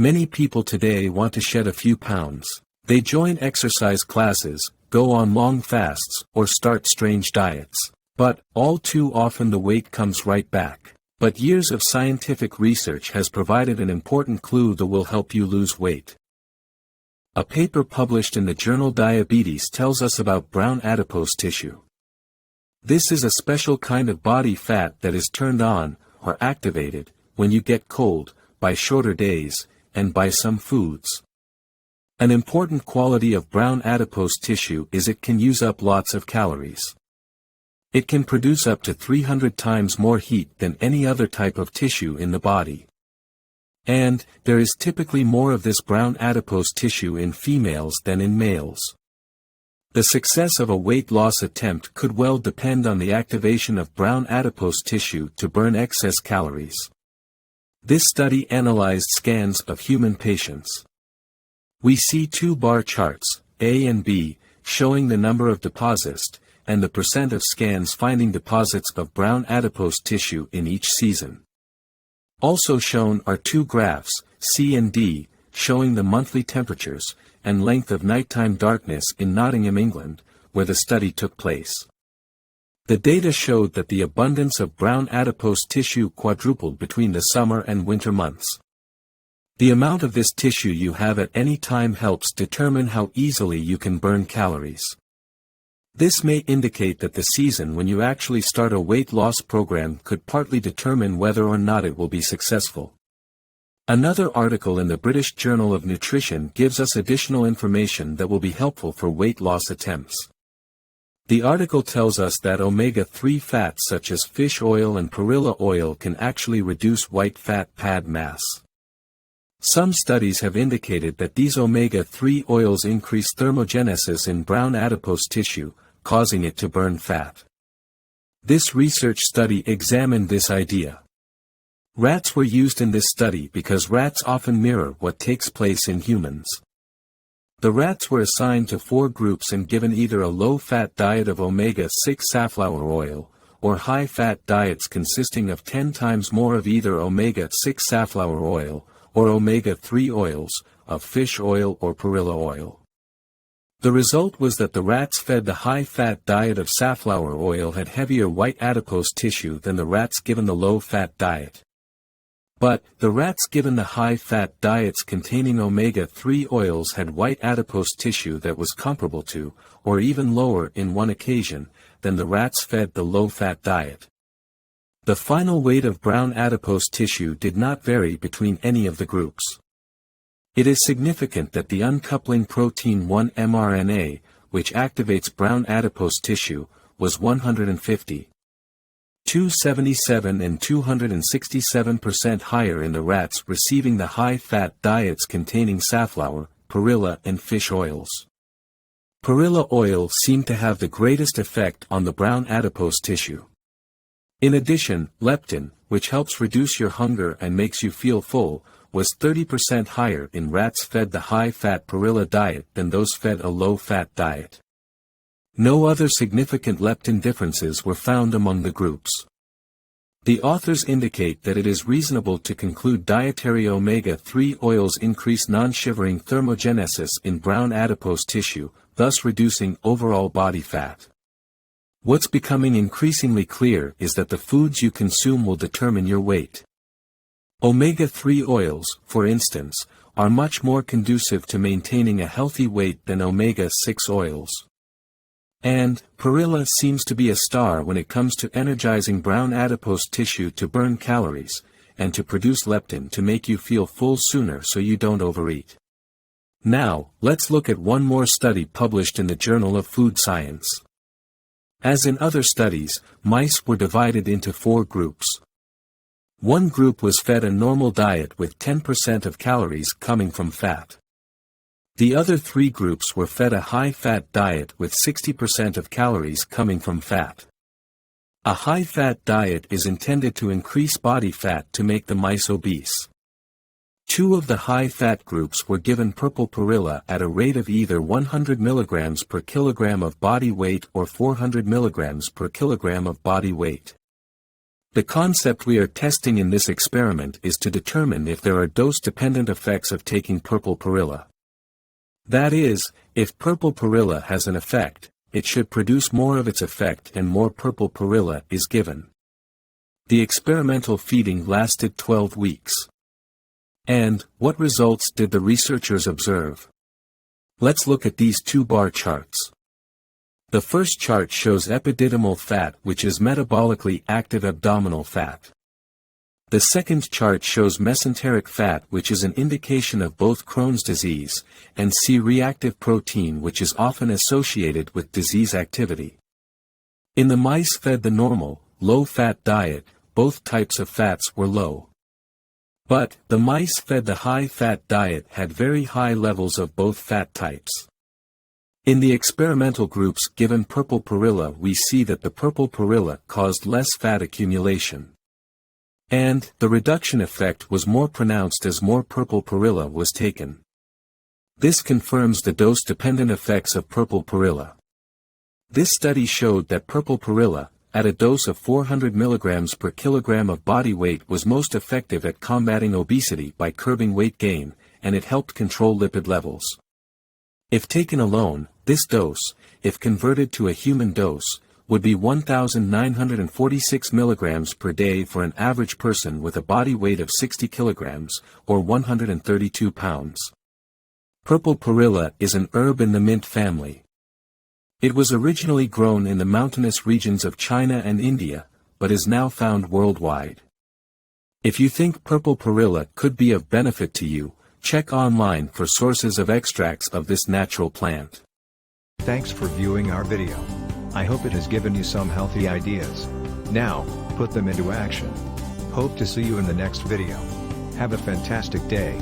Many people today want to shed a few pounds. They join exercise classes, go on long fasts, or start strange diets. But, all too often the weight comes right back. But years of scientific research has provided an important clue that will help you lose weight. A paper published in the journal Diabetes tells us about brown adipose tissue. This is a special kind of body fat that is turned on, or activated, when you get cold, by shorter days, and by some foods. An important quality of brown adipose tissue is it can use up lots of calories. It can produce up to 300 times more heat than any other type of tissue in the body. And, there is typically more of this brown adipose tissue in females than in males. The success of a weight loss attempt could well depend on the activation of brown adipose tissue to burn excess calories. This study analyzed scans of human patients. We see two bar charts, A and B, showing the number of deposits, and the percent of scans finding deposits of brown adipose tissue in each season. Also shown are two graphs, C and D, showing the monthly temperatures, and length of nighttime darkness in Nottingham, England, where the study took place. The data showed that the abundance of brown adipose tissue quadrupled between the summer and winter months. The amount of this tissue you have at any time helps determine how easily you can burn calories. This may indicate that the season when you actually start a weight loss program could partly determine whether or not it will be successful. Another article in the British Journal of Nutrition gives us additional information that will be helpful for weight loss attempts. The article tells us that omega-3 fats such as fish oil and perilla oil can actually reduce white fat pad mass. Some studies have indicated that these omega-3 oils increase thermogenesis in brown adipose tissue, causing it to burn fat. This research study examined this idea. Rats were used in this study because rats often mirror what takes place in humans. The rats were assigned to 4 groups and given either a low-fat diet of omega-6 safflower oil, or high-fat diets consisting of 10 times more of either omega-6 safflower oil, or omega-3 oils, of fish oil or perilla oil. The result was that the rats fed the high-fat diet of safflower oil had heavier white adipose tissue than the rats given the low-fat diet. But, the rats given the high-fat diets containing omega-3 oils had white adipose tissue that was comparable to, or even lower in one occasion, than the rats fed the low-fat diet. The final weight of brown adipose tissue did not vary between any of the groups. It is significant that the uncoupling protein 1 mRNA, which activates brown adipose tissue, was 150. 277 and 267% higher in the rats receiving the high-fat diets containing safflower, perilla and fish oils. Perilla oil seemed to have the greatest effect on the brown adipose tissue. In addition, leptin, which helps reduce your hunger and makes you feel full, was 30% higher in rats fed the high-fat perilla diet than those fed a low-fat diet. No other significant leptin differences were found among the groups. The authors indicate that it is reasonable to conclude dietary omega-3 oils increase non-shivering thermogenesis in brown adipose tissue, thus reducing overall body fat. What's becoming increasingly clear is that the foods you consume will determine your weight. Omega-3 oils, for instance, are much more conducive to maintaining a healthy weight than omega-6 oils. And, perilla seems to be a star when it comes to energizing brown adipose tissue to burn calories, and to produce leptin to make you feel full sooner so you don't overeat. Now, let's look at one more study published in the Journal of Food Science. As in other studies, mice were divided into 4 groups. One group was fed a normal diet with 10% of calories coming from fat. The other 3 groups were fed a high-fat diet with 60% of calories coming from fat. A high-fat diet is intended to increase body fat to make the mice obese. 2 of the high-fat groups were given purple perilla at a rate of either 100 mg per kilogram of body weight or 400 mg per kilogram of body weight. The concept we are testing in this experiment is to determine if there are dose-dependent effects of taking purple perilla. That is, if purple perilla has an effect, it should produce more of its effect and more purple perilla is given. The experimental feeding lasted 12 weeks. And, what results did the researchers observe? Let's look at these two bar charts. The first chart shows epididymal fat, which is metabolically active abdominal fat. The second chart shows mesenteric fat, which is an indication of both Crohn's disease, and C-reactive protein, which is often associated with disease activity. In the mice fed the normal, low-fat diet, both types of fats were low. But, the mice fed the high-fat diet had very high levels of both fat types. In the experimental groups given purple perilla, we see that the purple perilla caused less fat accumulation. And, the reduction effect was more pronounced as more purple perilla was taken. This confirms the dose-dependent effects of purple perilla. This study showed that purple perilla, at a dose of 400 mg per kilogram of body weight, was most effective at combating obesity by curbing weight gain, and it helped control lipid levels. If taken alone, this dose, if converted to a human dose, would be 1,946 mg per day for an average person with a body weight of 60 kg, or 132 pounds. Purple perilla is an herb in the mint family. It was originally grown in the mountainous regions of China and India, but is now found worldwide. If you think purple perilla could be of benefit to you, check online for sources of extracts of this natural plant. Thanks for viewing our video. I hope it has given you some healthy ideas. Now, put them into action. Hope to see you in the next video. Have a fantastic day.